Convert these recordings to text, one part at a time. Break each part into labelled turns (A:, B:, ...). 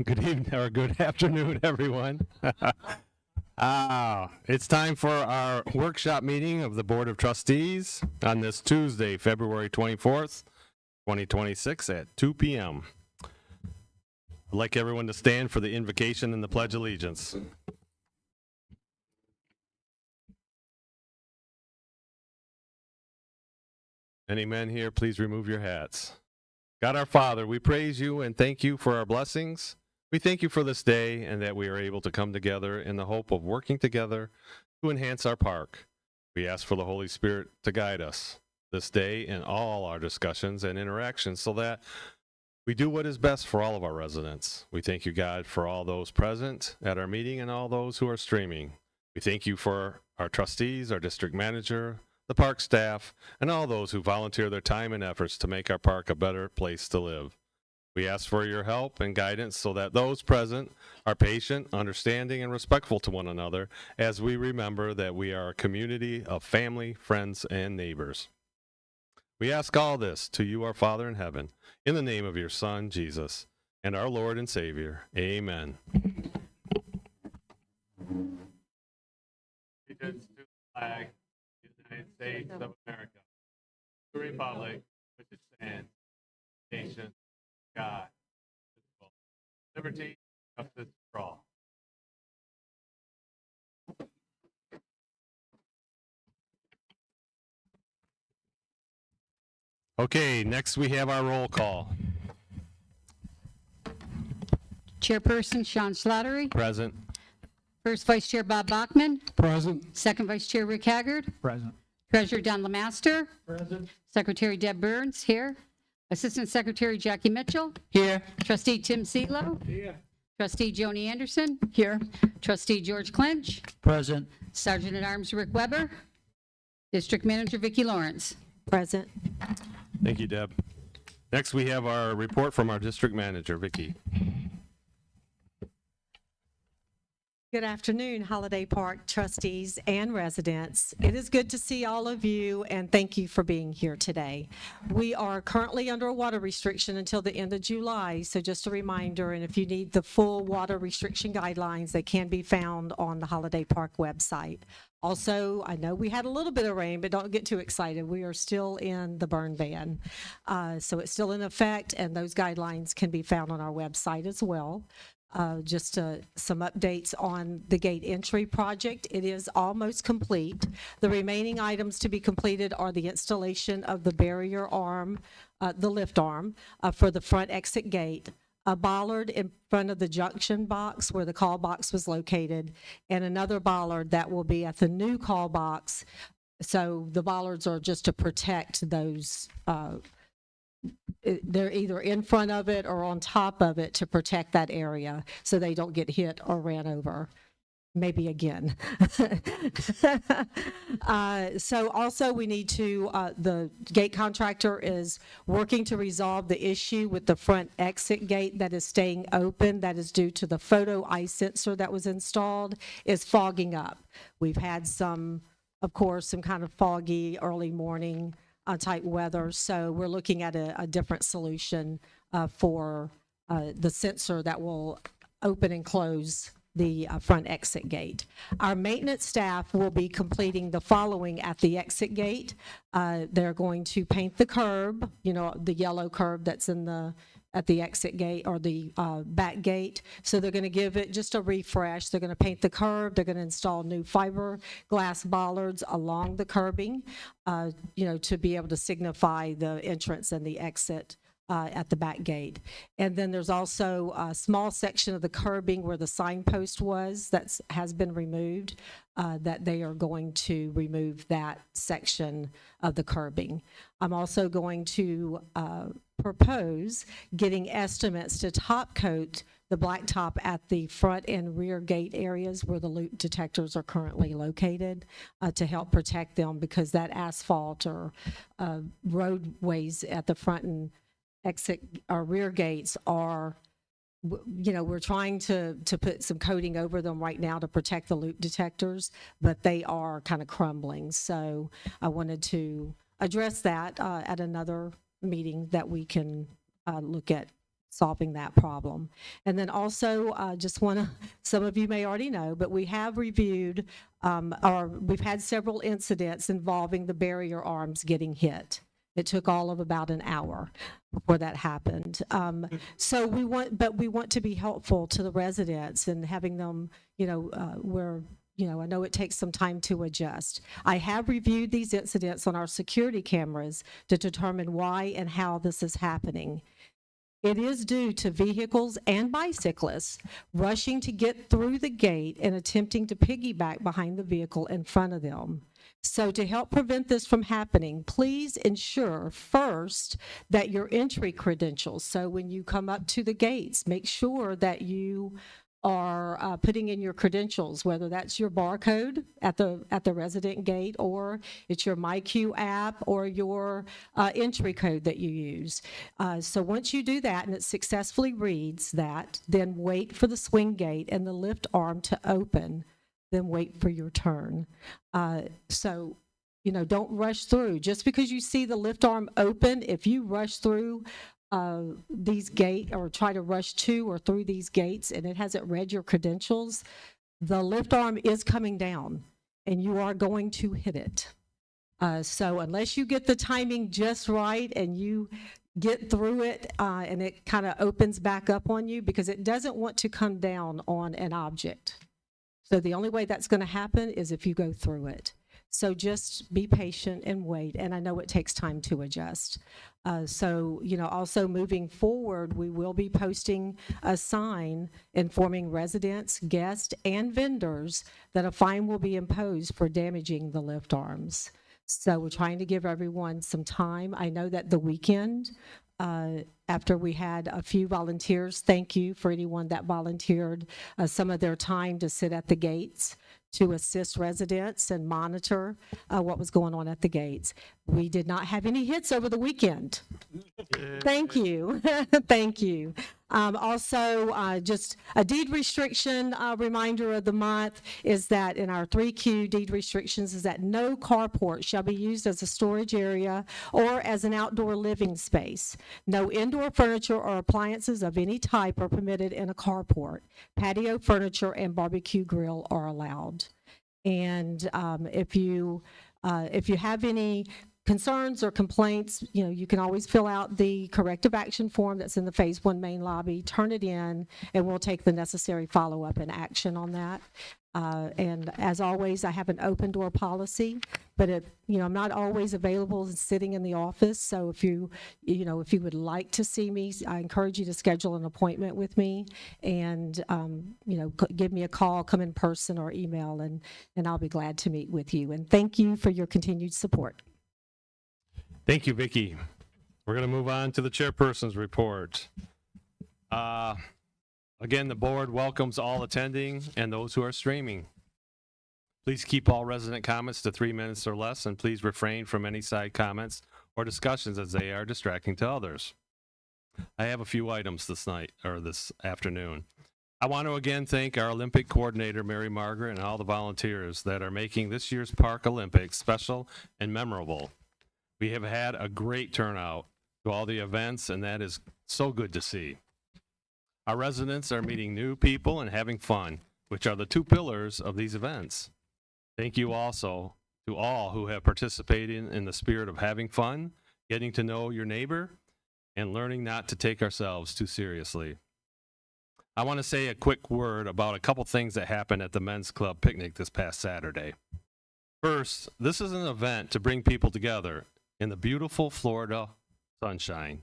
A: Good evening or good afternoon, everyone. It's time for our workshop meeting of the Board of Trustees on this Tuesday, February 24th, 2026 at 2 p.m. I'd like everyone to stand for the invocation and the Pledge of Allegiance. Any men here, please remove your hats. God our Father, we praise you and thank you for our blessings. We thank you for this day and that we are able to come together in the hope of working together to enhance our park. We ask for the Holy Spirit to guide us this day in all our discussions and interactions so that we do what is best for all of our residents. We thank you, God, for all those present at our meeting and all those who are streaming. We thank you for our trustees, our district manager, the park staff, and all those who volunteer their time and efforts to make our park a better place to live. We ask for your help and guidance so that those present are patient, understanding, and respectful to one another as we remember that we are a community of family, friends, and neighbors. We ask all this to you, our Father in heaven, in the name of your Son, Jesus, and our Lord and Savior. Amen. Allegiance to the flag of the United States of America, the republic which it stands, nation, God, liberty, justice for all. Okay, next we have our roll call.
B: Chairperson Sean Slattery.
A: Present.
B: First Vice Chair Bob Bachman.
C: Present.
B: Second Vice Chair Rick Haggard.
C: Present.
B: Treasurer Don Lemaster.
C: Present.
B: Secretary Deb Burns here. Assistant Secretary Jackie Mitchell.
C: Here.
B: Trustee Tim Seatlow.
C: Here.
B: Trustee Joni Anderson. Here. Trustee George Clinch.
C: Present.
B: Sergeant at Arms Rick Weber. District Manager Vicki Lawrence.
D: Present.
A: Thank you, Deb. Next, we have our report from our district manager, Vicki.
D: Good afternoon, Holiday Park trustees and residents. It is good to see all of you, and thank you for being here today. We are currently under a water restriction until the end of July, so just a reminder, and if you need the full water restriction guidelines, they can be found on the Holiday Park website. Also, I know we had a little bit of rain, but don't get too excited. We are still in the burn ban. So it's still in effect, and those guidelines can be found on our website as well. Some updates on the gate entry project. It is almost complete. The remaining items to be completed are the installation of the barrier arm, the lift arm for the front exit gate, a bollard in front of the junction box where the call box was located, and another bollard that will be at the new call box. So the bollards are just to protect those they're either in front of it or on top of it to protect that area so they don't get hit or ran over. Maybe again. So also we need to, the gate contractor is working to resolve the issue with the front exit gate that is staying open. That is due to the photo eye sensor that was installed is fogging up. We've had some, of course, some kind of foggy early morning type weather, so we're looking at a different solution for the sensor that will open and close the front exit gate. Our maintenance staff will be completing the following at the exit gate. They're going to paint the curb, you know, the yellow curb that's in the at the exit gate or the back gate. So they're going to give it just a refresh. They're going to paint the curb. They're going to install new fiberglass bollards along the curbing, you know, to be able to signify the entrance and the exit at the back gate. And then there's also a small section of the curbing where the signpost was that has been removed, that they are going to remove that section of the curbing. I'm also going to propose getting estimates to top coat the blacktop at the front and rear gate areas where the loop detectors are currently located to help protect them, because that asphalt or roadways at the front and exit or rear gates are, you know, we're trying to put some coating over them right now to protect the loop detectors, but they are kind of crumbling. So I wanted to address that at another meeting that we can look at solving that problem. And then also, just want to, some of you may already know, but we have reviewed, or we've had several incidents involving the barrier arms getting hit. It took all of about an hour before that happened. So we want to be helpful to the residents and having them, I know it takes some time to adjust. I have reviewed these incidents on our security cameras to determine why and how this is happening. It is due to vehicles and bicyclists rushing to get through the gate and attempting to piggyback behind the vehicle in front of them. So to help prevent this from happening, please ensure first that your entry credentials, so when you come up to the gates, make sure that you are putting in your credentials, whether that's your barcode at the resident gate, or it's your MyQ app, or your entry code that you use. So once you do that and it successfully reads that, then wait for the swing gate and the lift arm to open, then wait for your turn. So don't rush through. Just because you see the lift arm open, if you rush through these gates or try to rush to or through these gates and it hasn't read your credentials, the lift arm is coming down and you are going to hit it. So unless you get the timing just right and you get through it and it kind of opens back up on you, because it doesn't want to come down on an object. So the only way that's going to happen is if you go through it. So just be patient and wait, and I know it takes time to adjust. Also moving forward, we will be posting a sign informing residents, guests, and vendors that a fine will be imposed for damaging the lift arms. So we're trying to give everyone some time. I know that the weekend, after we had a few volunteers, thank you for anyone that volunteered some of their time to sit at the gates to assist residents and monitor what was going on at the gates. We did not have any hits over the weekend. Thank you. Thank you. Also, just a deed restriction reminder of the month is that in our 3Q deed restrictions is that no carport shall be used as a storage area or as an outdoor living space. No indoor furniture or appliances of any type are permitted in a carport. Patio furniture and barbecue grill are allowed. And if you have any concerns or complaints, you can always fill out the corrective action form that's in the Phase 1 main lobby, turn it in, and we'll take the necessary follow-up and action on that. And as always, I have an open door policy, but I'm not always available and sitting in the office. So if you would like to see me, I encourage you to schedule an appointment with me and, give me a call, come in person or email, and I'll be glad to meet with you. And thank you for your continued support.
A: Thank you, Vicki. We're going to move on to the chairperson's report. Again, the board welcomes all attending and those who are streaming. Please keep all resident comments to 3 minutes or less, and please refrain from any side comments or discussions as they are distracting to others. I have a few items this afternoon. I want to again thank our Olympic coordinator, Mary Margaret, and all the volunteers that are making this year's Park Olympics special and memorable. We have had a great turnout to all the events, and that is so good to see. Our residents are meeting new people and having fun, which are the two pillars of these events. Thank you also to all who have participated in the spirit of having fun, getting to know your neighbor, and learning not to take ourselves too seriously. I want to say a quick word about a couple things that happened at the Men's Club picnic this past Saturday. First, this is an event to bring people together in the beautiful Florida sunshine.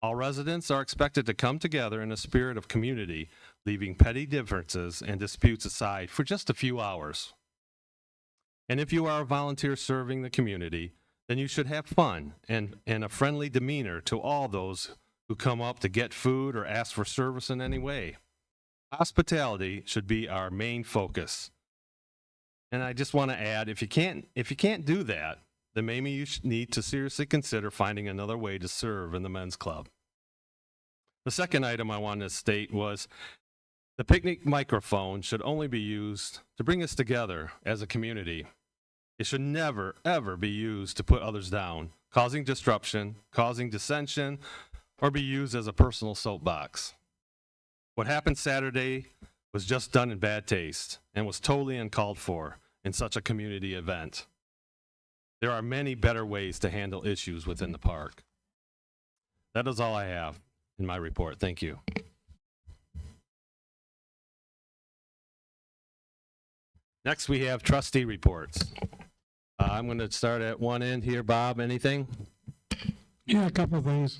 A: All residents are expected to come together in a spirit of community, leaving petty differences and disputes aside for just a few hours. And if you are a volunteer serving the community, then you should have fun and a friendly demeanor to all those who come up to get food or ask for service in any way. Hospitality should be our main focus. And I just want to add, if you can't do that, then maybe you need to seriously consider finding another way to serve in the men's club. The second item I wanted to state was the picnic microphone should only be used to bring us together as a community. It should never, ever be used to put others down, causing disruption, causing dissension, or be used as a personal soapbox. What happened Saturday was just done in bad taste and was totally uncalled for in such a community event. There are many better ways to handle issues within the park. That is all I have in my report. Thank you. Next, we have trustee reports. I'm going to start at one end here. Bob, anything?
C: Yeah, a couple of things.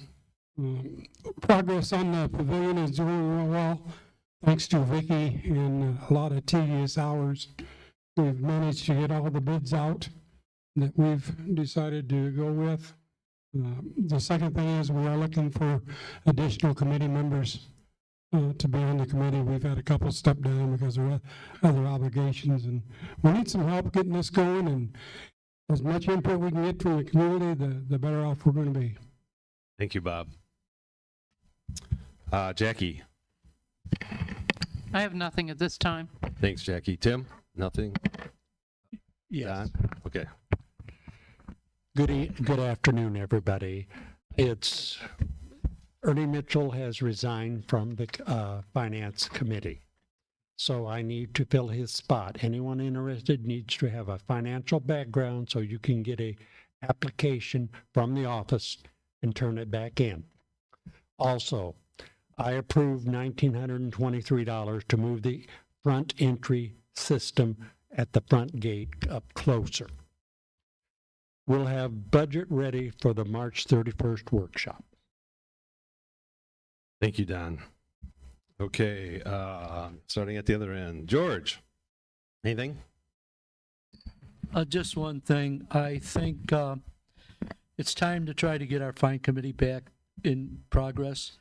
C: Progress on the pavilion is doing real well, thanks to Vicky and a lot of tedious hours. We've managed to get all the bids out that we've decided to go with. The second thing is we are looking for additional committee members to be on the committee. We've had a couple step down because of other obligations, and we need some help getting this going, and as much input we can get from the community, the better off we're going to be.
A: Thank you, Bob. Jackie.
E: I have nothing at this time.
A: Thanks, Jackie. Tim? Nothing?
F: Yes.
A: Don? Okay.
F: Good afternoon, everybody. It's Ernie Mitchell has resigned from the Finance Committee. So I need to fill his spot. Anyone interested needs to have a financial background so you can get a application from the office and turn it back in. Also, I approved $1,923 to move the front entry system at the front gate up closer. We'll have budget ready for the March 31st workshop.
A: Thank you, Don. Okay, starting at the other end. George, anything?
G: Just one thing. I think it's time to try to get our fine committee back in progress.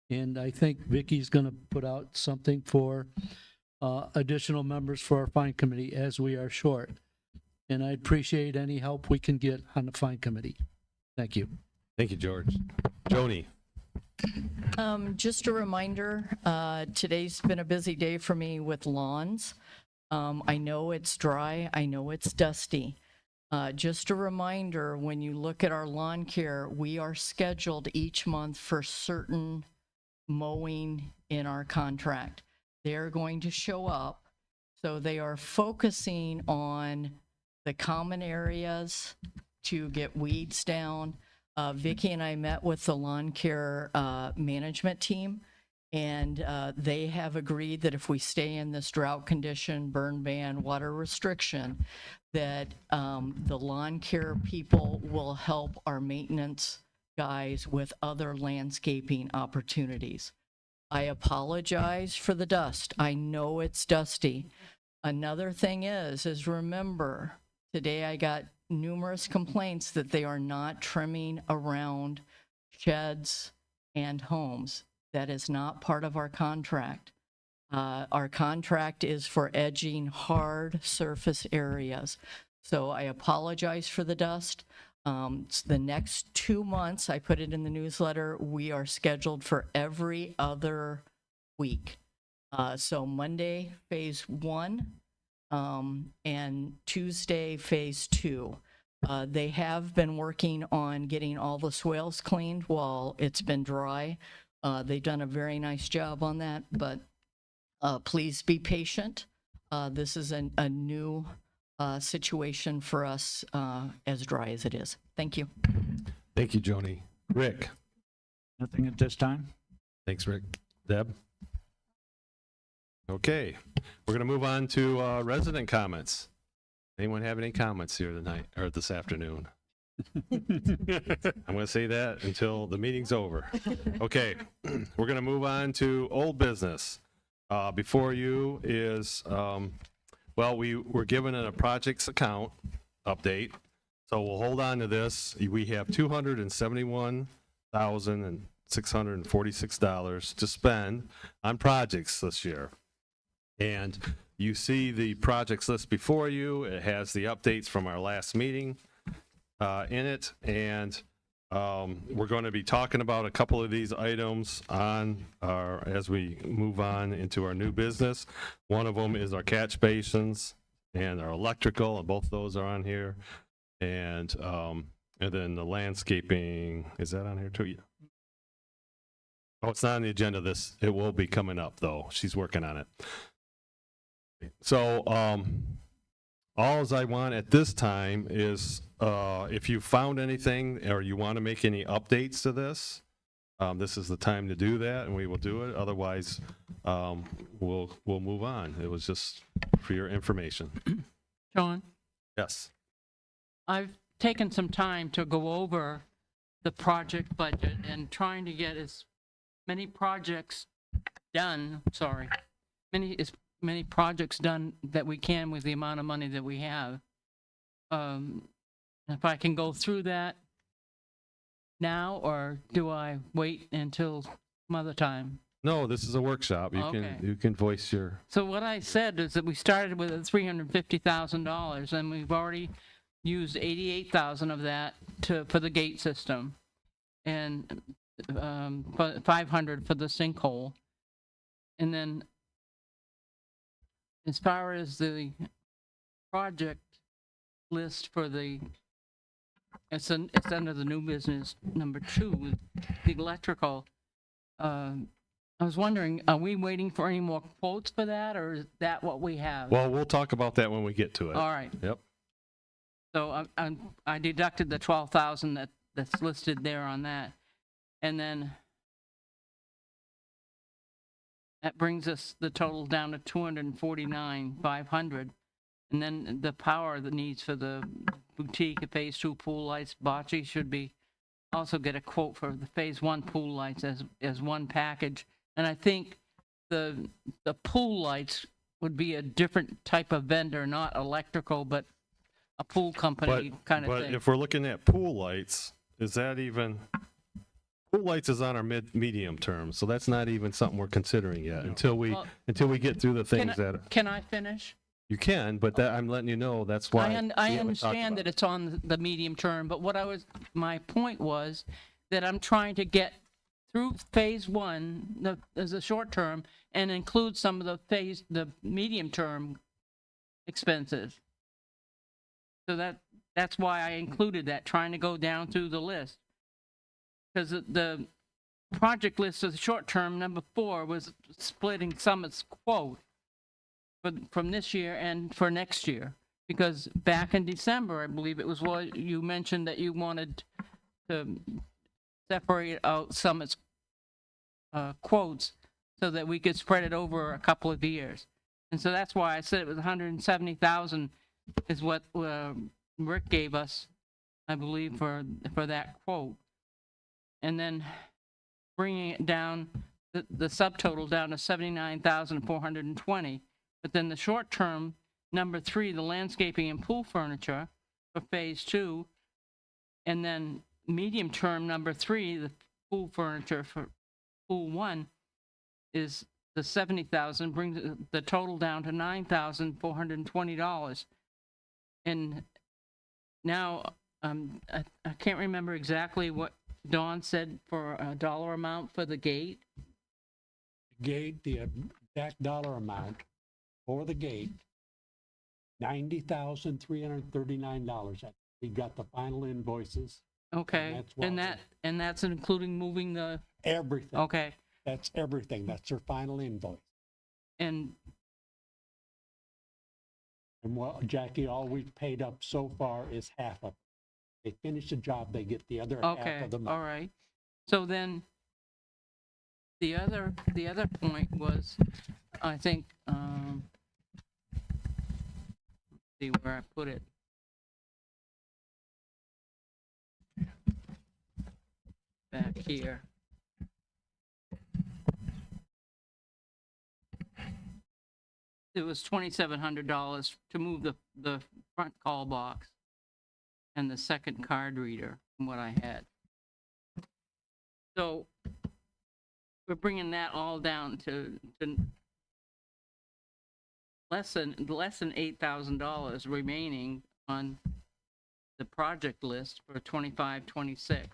G: And I think Vicky's going to put out something for additional members for our fine committee as we are short. And I appreciate any help we can get on the fine committee. Thank you.
A: Thank you, George. Joni.
H: Just a reminder, today's been a busy day for me with lawns. I know it's dry, I know it's dusty. Just a reminder, when you look at our lawn care, we are scheduled each month for certain mowing in our contract. They're going to show up, so they are focusing on the common areas to get weeds down. Vicki and I met with the lawn care management team, and they have agreed that if we stay in this drought condition, burn ban, water restriction, that the lawn care people will help our maintenance guys with other landscaping opportunities. I apologize for the dust. I know it's dusty. Another thing is remember, today I got numerous complaints that they are not trimming around sheds and homes. That is not part of our contract. Our contract is for edging hard surface areas. So I apologize for the dust. The next 2 months, I put it in the newsletter, we are scheduled for every other week. So Monday, phase 1, and Tuesday, phase 2. They have been working on getting all the swales cleaned while it's been dry. They've done a very nice job on that, but please be patient. This is a new situation for us, as dry as it is. Thank you.
A: Thank you, Joni. Rick.
I: Nothing at this time.
A: Thanks, Rick. Deb? Okay, we're going to move on to resident comments. Anyone have any comments here tonight or this afternoon? I'm going to say that until the meeting's over. Okay, we're going to move on to old business. Before you is, well, we were given a projects account update, so we'll hold on to this. We have $271,646 to spend on projects this year. And you see the projects list before you. It has the updates from our last meeting in it. And we're going to be talking about a couple of these items on as we move on into our new business. One of them is our catch basins and our electrical, and both of those are on here. And then the landscaping, is that on here too? Yeah. Oh, it's not on the agenda. It will be coming up though. She's working on it. So, all I want at this time is, if you found anything or you want to make any updates to this is the time to do that, and we will do it. Otherwise, we'll move on. It was just for your information.
E: John,
A: Yes.
E: I've taken some time to go over the project budget and trying to get as many projects done, as many projects done that we can with the amount of money that we have. If I can go through that now, or do I wait until some other time?
A: No, this is a workshop.
E: Okay.
A: You can voice your.
E: So what I said is that we started with $350,000, and we've already used $88,000 of that for the gate system, and $500 for the sinkhole. And then, as far as the project list for it's under the new business number 2, the electrical. I was wondering, are we waiting for any more quotes for that, or is that what we have?
A: Well, we'll talk about that when we get to it.
E: All right.
A: Yep.
E: So I deducted the 12,000 that's listed there on that, and then that brings us the total down to 249,500, and then the power that needs for the boutique, phase 2 pool lights, bocce should be also get a quote for the phase 1 pool lights as one package. And I think the pool lights would be a different type of vendor, not electrical, but a pool company kind of
A: But
E: thing.
A: if we're looking at pool lights, is that even? Pool lights is on our medium term, so that's not even something we're considering yet until we get through the things that
E: Can I finish?
A: you can. But that I'm letting you know that's why
E: I
A: we haven't talked
E: understand
A: about
E: that it's on the medium term, but my point was that I'm trying to get through phase 1 as a short term and include some of the medium term expenses. So that's why I included that, trying to go down through the list. Because the project list of the short term, number 4, was splitting Summit's quote from this year and for next year. Because back in December, I believe it was what you mentioned that you wanted to separate out Summit's quotes so that we could spread it over a couple of years. And so that's why I said it was 170,000 is what Rick gave us, I believe, for that quote. And then bringing it down, the subtotal down to 79,420. But then the short term, number 3, the landscaping and pool furniture for phase 2, and then medium term, number 3, the pool furniture for pool 1 is the 70,000, brings the total down to $9,420. And now I can't remember exactly what Dawn said for a dollar amount for the gate.
F: Gate, the exact dollar amount for the gate, $90,339. We got the final invoices.
E: Okay, and that's including moving the,
F: Everything.
E: okay,
F: That's everything. That's their final invoice.
E: and
F: And what, Jackie, all we've paid up so far is half of it. They finish the job, they get the other half
E: okay,
F: of the
E: all
F: money.
E: right. So then, the other point was, I think, see where I put it. Back here. It was $2,700 to move the front call box and the second card reader from what I had. So we're bringing that all down to less than $8,000 remaining on the project list for 25-26.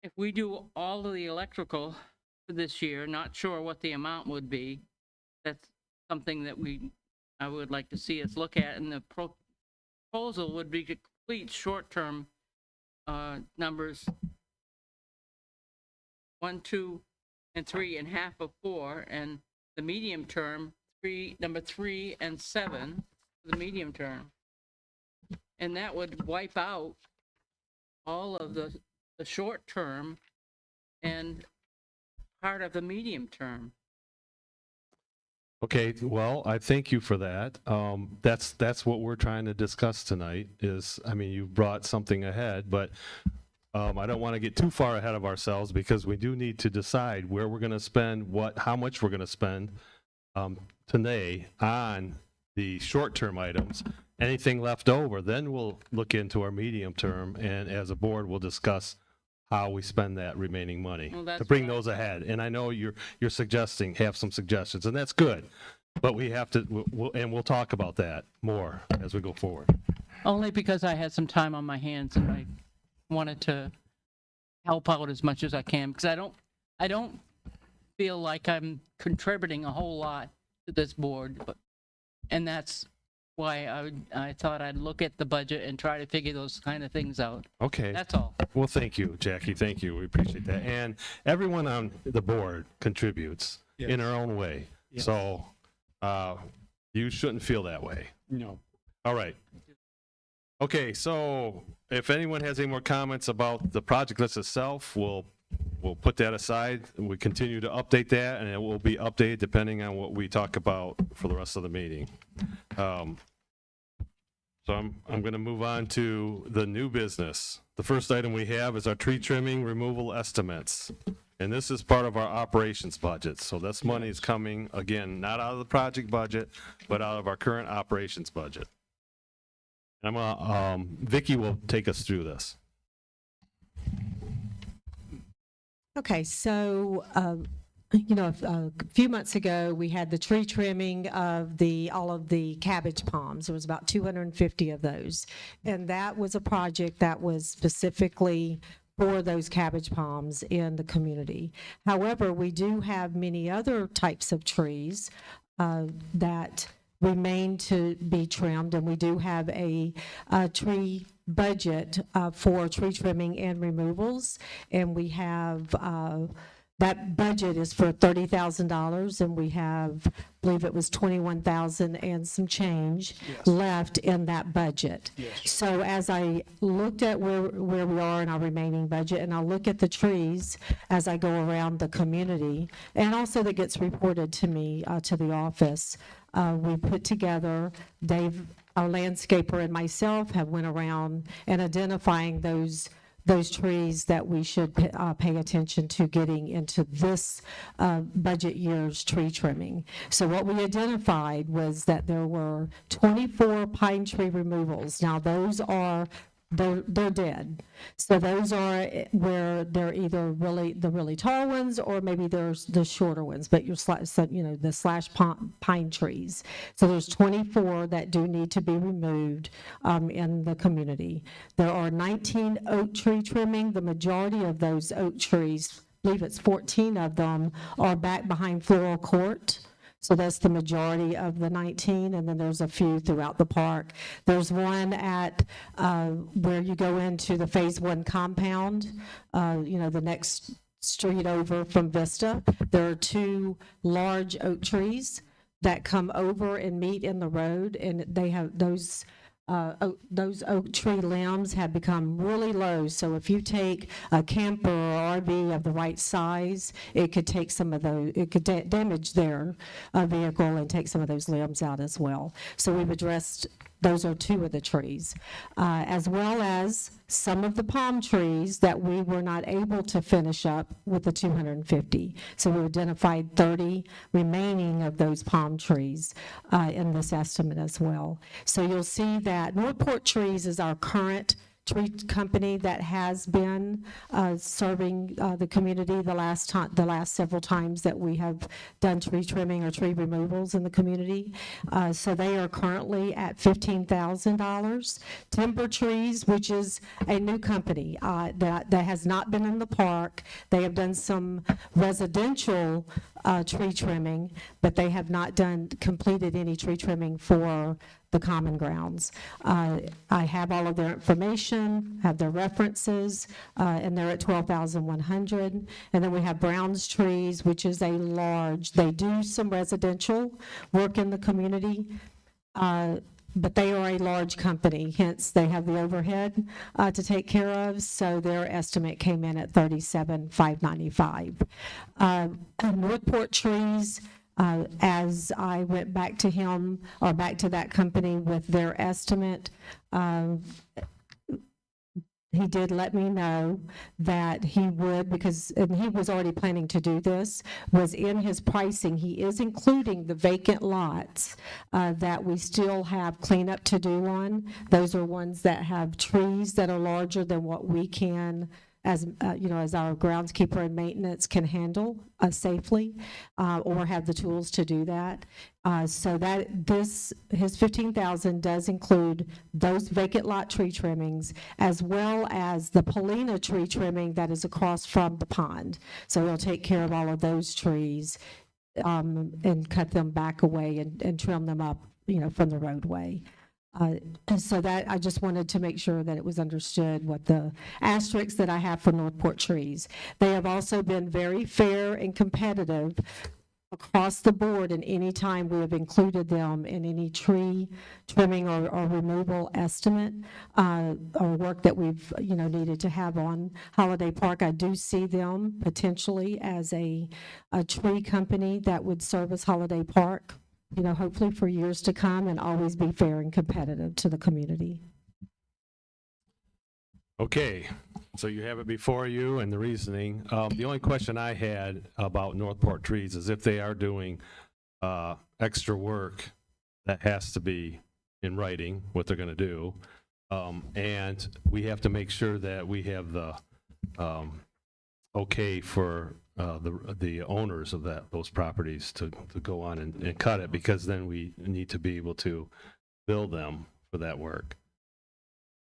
E: If we do all of the electrical for this year, not sure what the amount would be, that's something that I would like to see us look at, and the proposal would be to complete short-term numbers 1, 2, and 3, and half of 4, and the medium term, number 3 and 7, the medium term. And that would wipe out all of the short term and part of the medium term.
A: Okay, well, I thank you for that. That's what we're trying to discuss tonight is, I mean, you brought something ahead, but I don't want to get too far ahead of ourselves because we do need to decide where we're going to spend how much we're going to spend today on the short-term items. Anything left over, then we'll look into our medium term, and as a board, we'll discuss how we spend that remaining money
E: Well, that's
A: to bring
E: what I-
A: those ahead. And I know you're suggesting, have some suggestions, and that's good. But we have to, we'll talk about that more as we go forward.
E: Only because I had some time on my hands and I wanted to help out as much as I can, because I don't feel like I'm contributing a whole lot to this board, and that's why I thought I'd look at the budget and try to figure those kind of things out.
A: Okay.
E: That's all.
A: Well, thank you, Jackie. Thank you. We appreciate that. And everyone on the board contributes in their own way.
F: Yes.
A: So you shouldn't feel that way.
F: No.
A: All right. Okay, so if anyone has any more comments about the project list itself, we'll put that aside. We continue to update that, and it will be updated depending on what we talk about for the rest of the meeting. So I'm going to move on to the new business. The first item we have is our tree trimming removal estimates. And this is part of our operations budget. So this money is coming, again, not out of the project budget, but out of our current operations budget. I'm gonna, Vicki will take us through this.
D: Okay, so, a few months ago, we had the tree trimming of all of the cabbage palms. There was about 250 of those. And that was a project that was specifically for those cabbage palms in the community. However, we do have many other types of trees that remain to be trimmed, and we do have a tree budget for tree trimming and removals, and we have that budget is for $30,000, and we have, I believe it was 21,000 and some change left in that budget. So as I looked at where we are in our remaining budget, and I look at the trees as I go around the community, and also that gets reported to me, to the office, we put together, Dave, our landscaper, and myself have went around and identifying those trees that we should pay attention to getting into this budget year's tree trimming. So what we identified was that there were 24 pine tree removals. Now those are they're dead. So those are where they're either the really tall ones, or maybe there's the shorter ones, but the slash pine trees. So there's 24 that do need to be removed in the community. There are 19 oak tree trimming. The majority of those oak trees, I believe it's 14 of them, are back behind Floral Court. So that's the majority of the 19, and then there's a few throughout the park. There's one at where you go into the Phase 1 compound, the next street over from Vista. There are 2 large oak trees that come over and meet in the road, and they have those oak tree limbs have become really low. So if you take a camper or RV of the right size, it could take some of those, it could damage their vehicle and take some of those limbs out as well. So we've addressed, those are 2 of the trees, as well as some of the palm trees that we were not able to finish up with the 250. So we identified 30 remaining of those palm trees in this estimate as well. So you'll see that Northport Trees is our current tree company that has been serving the community the last several times that we have done tree trimming or tree removals in the community. So they are currently at $15,000. Timber Trees, which is a new company that has not been in the park. They have done some residential tree trimming, but they have not completed any tree trimming for the common grounds. I have all of their information, have their references, and they're at 12,100. And then we have Brown's Trees, which is a large, they do some residential work in the community, but they are a large company, hence they have the overhead to take care of, so their estimate came in at $37,595. Northport Trees, as I went back to him, or back to that company with their estimate, he did let me know that he would, because, and he was already planning to do this, was in his pricing, he is including the vacant lots that we still have cleanup to do on. Those are ones that have trees that are larger than what we can, as as our groundskeeper and maintenance can handle safely, or have the tools to do that. So that his 15,000 does include those vacant lot tree trimmings, as well as the Polina tree trimming that is across from the pond. So he'll take care of all of those trees and cut them back away and trim them up, from the roadway. And so that, I just wanted to make sure that it was understood what the asterisks that I have for Northport Trees. They have also been very fair and competitive across the board, and any time we have included them in any tree trimming or removal estimate or work that we've needed to have on Holiday Park. I do see them potentially as a tree company that would service Holiday Park, hopefully for years to come, and always be fair and competitive to the community.
A: Okay, so you have it before you and the reasoning. The only question I had about Northport Trees is if they are doing extra work, that has to be in writing, what they're going to do. And we have to make sure that we have the okay for the owners of those properties to go on and cut it, because then we need to be able to bill them for that work.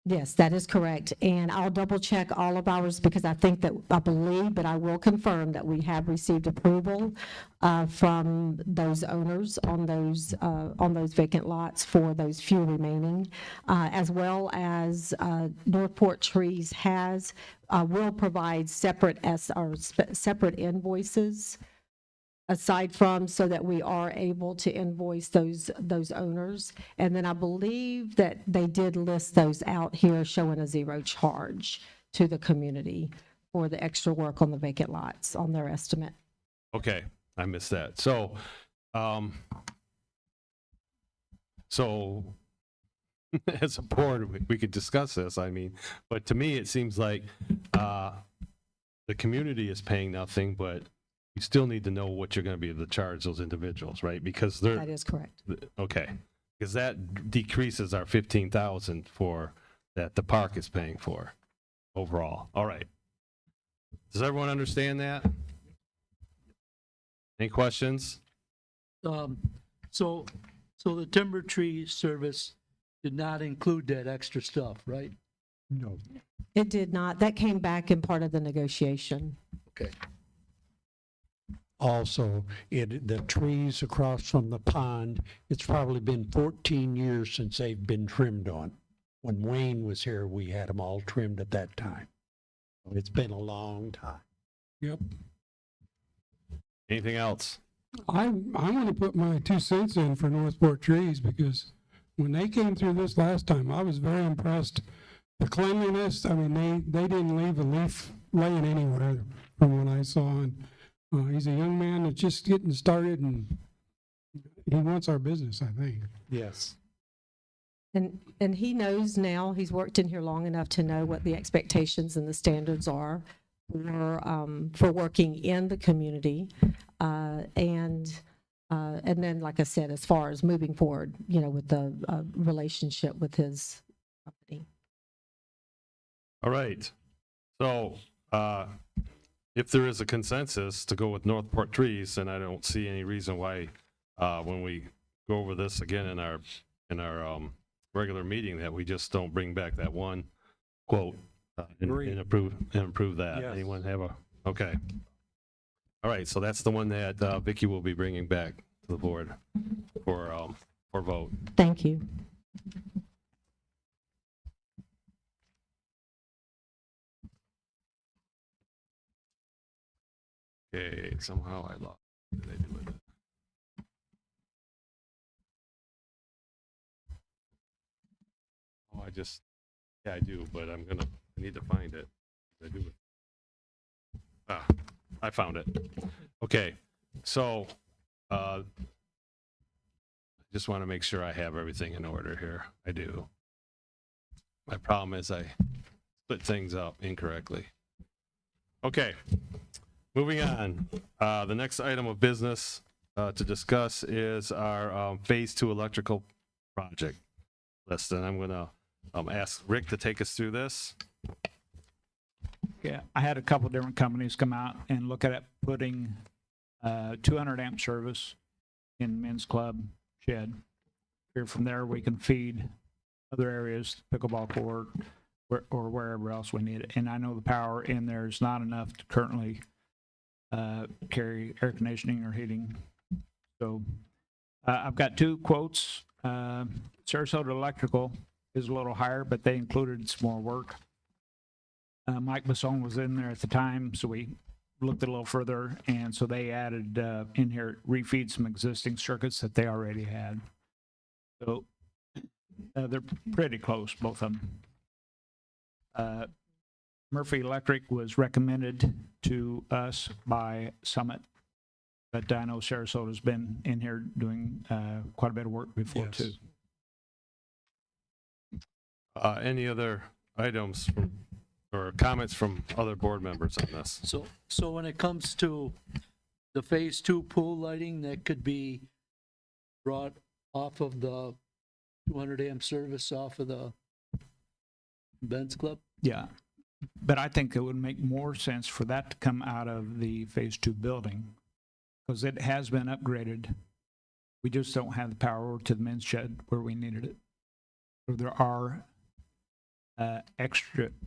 D: Yes, that is correct. And I'll double check all of ours, because I believe, but I will confirm that we have received approval from those owners on those vacant lots for those few remaining, as well as Northport Trees will provide separate invoices aside from, so that we are able to invoice those owners. And then I believe that they did list those out here showing a zero charge to the community for the extra work on the vacant lots on their estimate.
A: Okay, I missed that. So, as a board, we could discuss this, but to me, it seems like the community is paying nothing, but you still need to know what you're going to be able to charge those individuals, right? Because
D: That is correct.
A: okay, because that decreases our 15,000 for that the park is paying for overall. All right. Does everyone understand that? Any questions?
G: So the timber tree service did not include that extra stuff, right?
F: No.
D: It did not. That came back in part of the negotiation.
G: Okay.
F: Also, the trees across from the pond, it's probably been 14 years since they've been trimmed on. When Wayne was here, we had them all trimmed at that time. So it's been a long time.
C: Yep.
A: Anything else?
C: I want to put my 2 cents in for Northport Trees, because when they came through this last time, I was very impressed. The cleanliness, they didn't leave a leaf laying anywhere from what I saw. And he's a young man that's just getting started, and he wants our business, I think.
F: Yes.
D: And he knows now, he's worked in here long enough to know what the expectations and the standards are for working in the community. And then, like I said, as far as moving forward, with the relationship with his company.
A: All right. So, if there is a consensus to go with Northport Trees, then I don't see any reason why, when we go over this again in our regular meeting, that we just don't bring back that one quote and approve that.
F: Yes.
A: Anyone have okay. All right. So that's the one that Vicki will be bringing back to the board for vote.
D: Thank you.
A: Okay, somehow I lost. What did I do with it? Oh, yeah, I do, but I need to find it. I do. Ah, I found it. Okay, so, I just want to make sure I have everything in order here. I do. My problem is I split things up incorrectly. Okay, moving on. The next item of business to discuss is our Phase 2 electrical project list, and I'm going to ask Rick to take us through this.
I: Yeah, I had a couple different companies come out and look at it, putting 200 amp service in men's club shed. Here from there, we can feed other areas, pickleball court, or wherever else we need it. And I know the power in there is not enough to currently carry air conditioning or heating. So I've got two quotes. Sarasota Electrical is a little higher, but they included some more work. Mike Basson was in there at the time, so we looked a little further, and so they added in here, refeed some existing circuits that they already had. So they're pretty close, both of them. Murphy Electric was recommended to us by Summit, but I know Sarasota's been in here doing quite a bit of work before
C: Yes.
I: too.
A: Any other items or comments from other board members on this?
G: So when it comes to the phase 2 pool lighting, that could be brought off of the 200 amp service off of the Ben's Club?
I: Yeah, but I think it would make more sense for that to come out of the Phase 2 building, because it has been upgraded. We just don't have the power to the men's shed where we needed it. So there are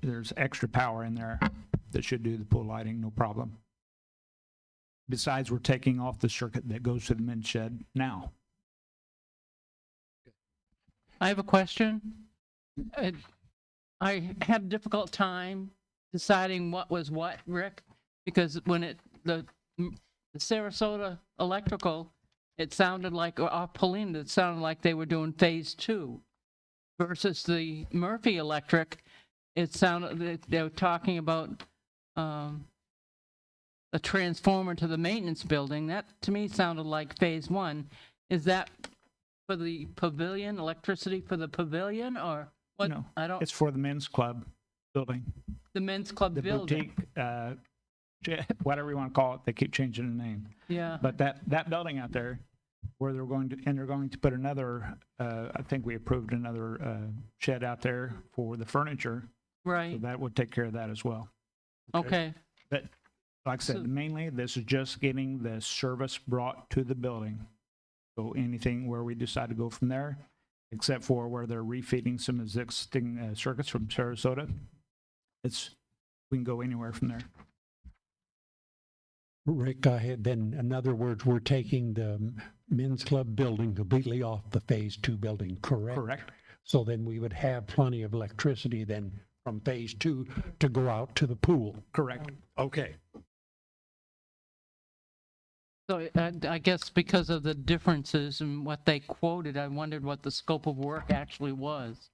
I: there's extra power in there that should do the pool lighting, no problem. Besides, we're taking off the circuit that goes to the men's shed now.
E: I have a question. I had a difficult time deciding what was what, Rick, because when the Sarasota Electrical, it sounded like, or Paulina, it sounded like they were doing phase 2 versus the Murphy Electric. It sounded, they were talking about a transformer to the maintenance building. That, to me, sounded like phase 1. Is that for the pavilion, electricity for the pavilion, or what?
I: No,
E: I don't,
I: it's for the men's club building.
E: the men's club
I: The
E: building.
I: boutique, whatever you want to call it, they keep changing the name.
E: Yeah.
I: But that building out there, where they're going to put another, I think we approved another shed out there for the furniture. So
E: Right.
I: that would take care of that as well.
E: Okay.
I: But like I said,
E: So-
I: mainly this is just getting the service brought to the building. So anything where we decide to go from there, except for where they're refeeding some existing circuits from Sarasota, we can go anywhere from there.
F: Rick, then, in other words, we're taking the men's club building completely off the Phase 2 building, correct?
I: Correct.
F: So then we would have plenty of electricity then from Phase 2 to go out to the pool.
I: Correct.
F: Okay.
E: So I guess because of the differences in what they quoted, I wondered what the scope of work actually was.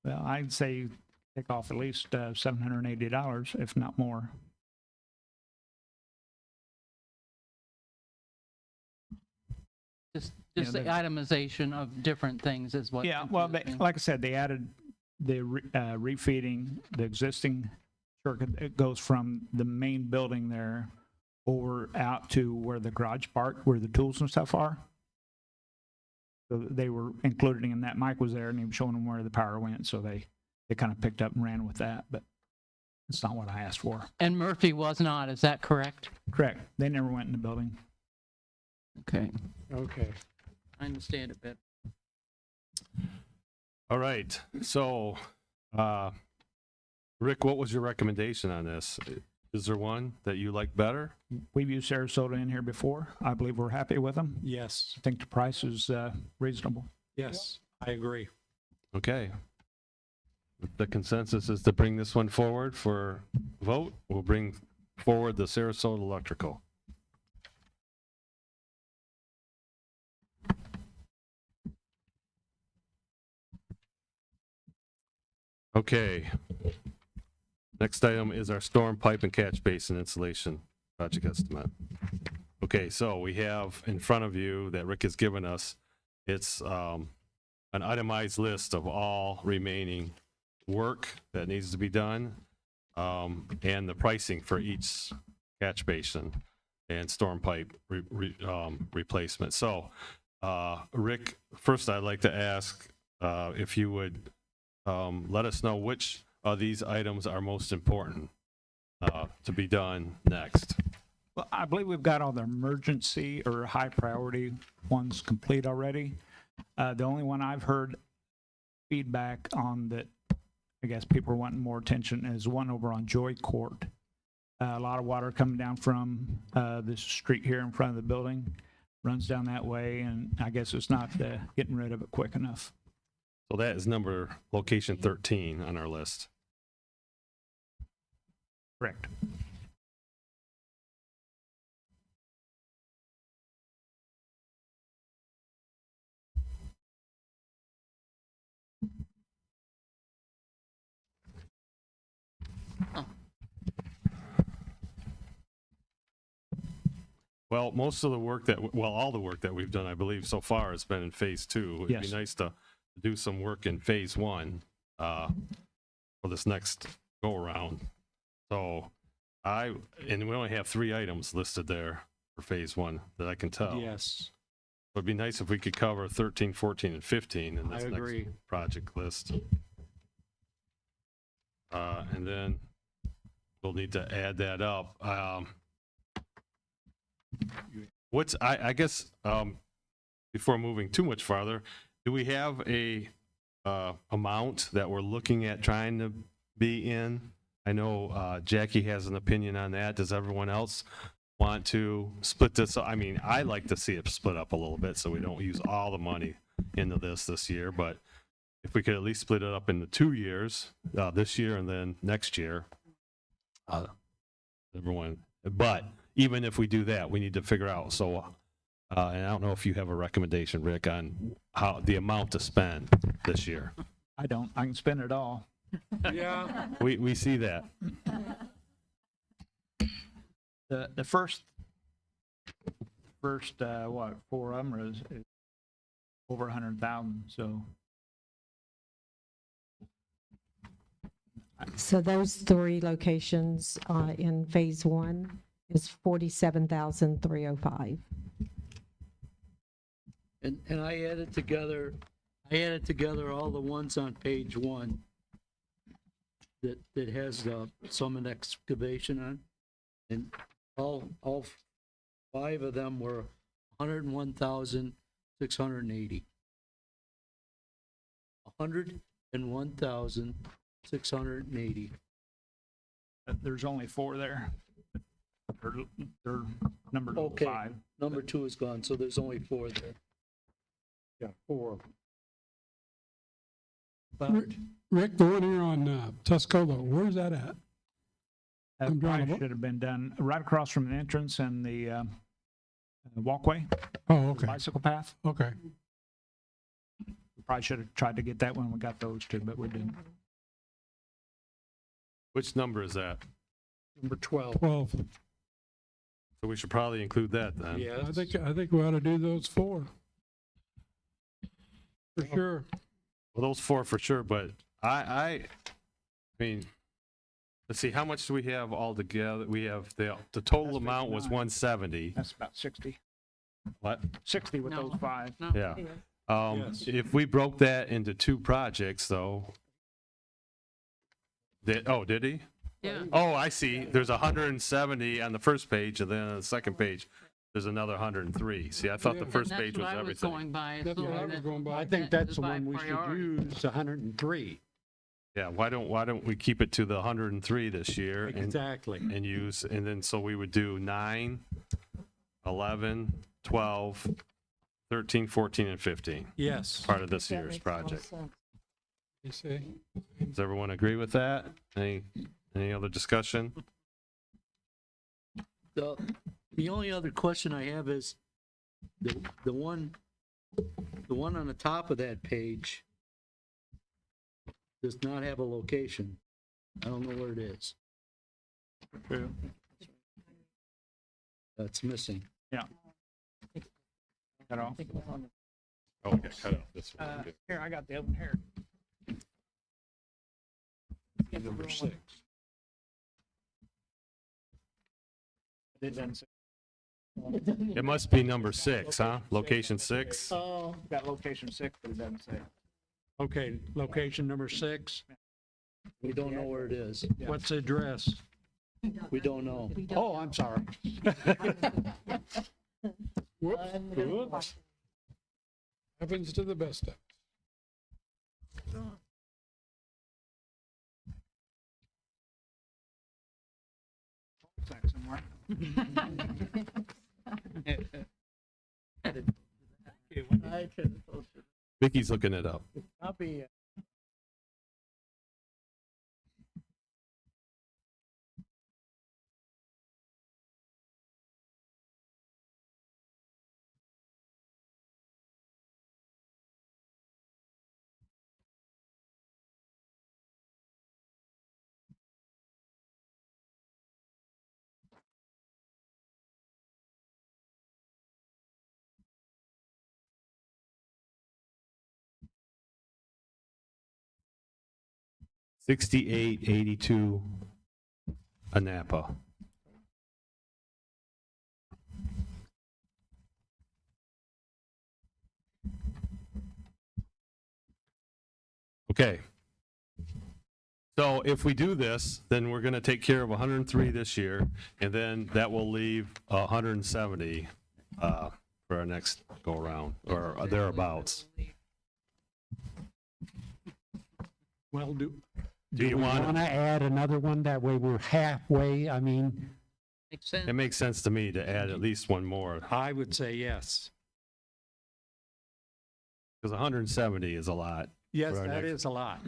I: Well, I'd say take off at least $780, if not more.
E: Just
I: Yeah,
E: the itemization of different things is what.
I: Yeah, well,
E: confused me.
I: like I said, they added the refeeding, the existing circuit. It goes from the main building there over out to where the garage part, where the tools and stuff are. So they were included in that. Mike was there and he was showing them where the power went, so they kind of picked up and ran with that, but it's not what I asked for.
E: And Murphy was not, is that correct?
I: Correct. They never went in the building.
E: Okay,
F: Okay.
E: I understand a bit.
A: All right, so, Rick, what was your recommendation on this? Is there one that you like better?
I: We've used Sarasota in here before. I believe we're happy with them.
F: Yes,
I: I think the price is reasonable.
F: yes, I agree.
A: Okay. The consensus is to bring this one forward for vote. We'll bring forward the Sarasota Electrical. Okay. Next item is our storm pipe and catch basin installation project estimate. Okay, so we have in front of you that Rick has given us, it's an itemized list of all remaining work that needs to be done, and the pricing for each catch basin and storm pipe replacement. So, Rick, first I'd like to ask if you would let us know which of these items are most important to be done next.
I: Well, I believe we've got all the emergency or high priority ones complete already. The only one I've heard feedback on that I guess people are wanting more attention is one over on Joy Court. A lot of water coming down from this street here in front of the building, runs down that way, and I guess it's not getting rid of it quick enough.
A: So that is location 13 on our list.
I: Correct.
A: Well, most of the work all the work that we've done, I believe, so far has been in phase 2. It'd
I: Yes.
A: be nice to do some work in phase 1 for this next go around. So and we only have 3 items listed there for phase 1 that I can tell.
F: Yes,
A: It'd be nice if we could cover 13, 14, and 15 in
F: I
A: this
F: agree.
A: next project list. And then we'll need to add that up. I guess, before moving too much farther, do we have a amount that we're looking at trying to be in? I know Jackie has an opinion on that. Does everyone else want to split this? I mean, I like to see it split up a little bit so we don't use all the money into this year, but if we could at least split it up into 2 years, this year and then next year, everyone, but even if we do that, we need to figure out, so, and I don't know if you have a recommendation, Rick, on how, the amount to spend this year.
I: I don't. I can spend it all.
F: Yeah.
A: We see that.
I: The first what, 4 of them is over 100,000. So
D: So those 3 locations in phase 1 is 47,305.
G: And I added together all the ones on page 1 that has some excavation on. And all 5 of them were 101,680. 101,680.
I: there's only 4 there. They're numbered
G: Okay.
I: 5.
G: Number 2 is gone, so there's only 4 there.
F: Yeah, 4.
C: Rick, the one here on Tuscola, where's that at?
I: That
C: I'm drawing a
I: probably
C: bl-
I: should have been done right across from the entrance and the walkway,
C: Oh, okay,
I: bicycle path.
C: okay.
I: We probably should have tried to get that when we got those 2, but we didn't.
A: Which number is that?
F: Number 12.
C: 12.
A: So we should probably include that then.
F: Yes.
C: I think we ought to do those 4. For sure.
A: Well, those 4 for sure, but I mean, let's see, how much do we have all together? We have, the total
I: That's
A: amount was
I: 59.
A: 170.
I: That's about 60.
A: What?
I: 60 with
E: No.
I: those 5.
E: No.
A: Yeah.
F: Yes.
A: If we broke that into 2 projects though, did he?
E: Yeah.
A: Oh, I see. There's 170 on the first page, and then on the second page, there's another 103. See, I thought the
C: Yeah.
A: first
E: And
A: page was
E: that's what I was
A: everything.
E: going by.
C: That's what I
E: assuming
C: was
E: that-
C: going by.
F: I think that's the
E: by
F: one we should
E: priority.
F: use, 103.
A: Yeah, why don't we keep it to the 103 this year?
F: Exactly.
A: And use, and then, so we would do 9, 11, 12, 13, 14, and 15,
F: Yes.
A: part of this year's project.
C: You see?
A: Does everyone agree with that? Any other discussion?
G: The only other question I have is the one on the top of that page does not have a location. I don't know where it is.
I: True.
G: That's missing.
I: Yeah. Cut off.
A: Oh, yeah, cut out this one.
I: Here, I got the other one here. Number 6. It doesn't say.
A: It must be number 6, huh? Location 6?
I: Oh. Got location 6, but it doesn't say.
F: Okay, location number 6.
G: We don't know where it is.
F: What's the address?
G: We don't know.
F: Oh, I'm sorry. Whoops.
C: Happens to the best of us.
I: It's somewhere.
A: Vicky's looking it up.
I: I'll be.
A: $68.82 a Napa. Okay. So if we do this, then we're going to take care of 103 this year, and then that will leave 170 for our next go around, or thereabouts.
F: Well, do
A: you
F: we
A: wanna-
F: want to add another one? That way we're halfway. I mean,
E: Makes sense.
A: It makes sense to me to add at least one more,
F: I would say yes.
A: because 170 is a lot.
F: Yes,
A: For our
F: that
A: next-
F: is a lot.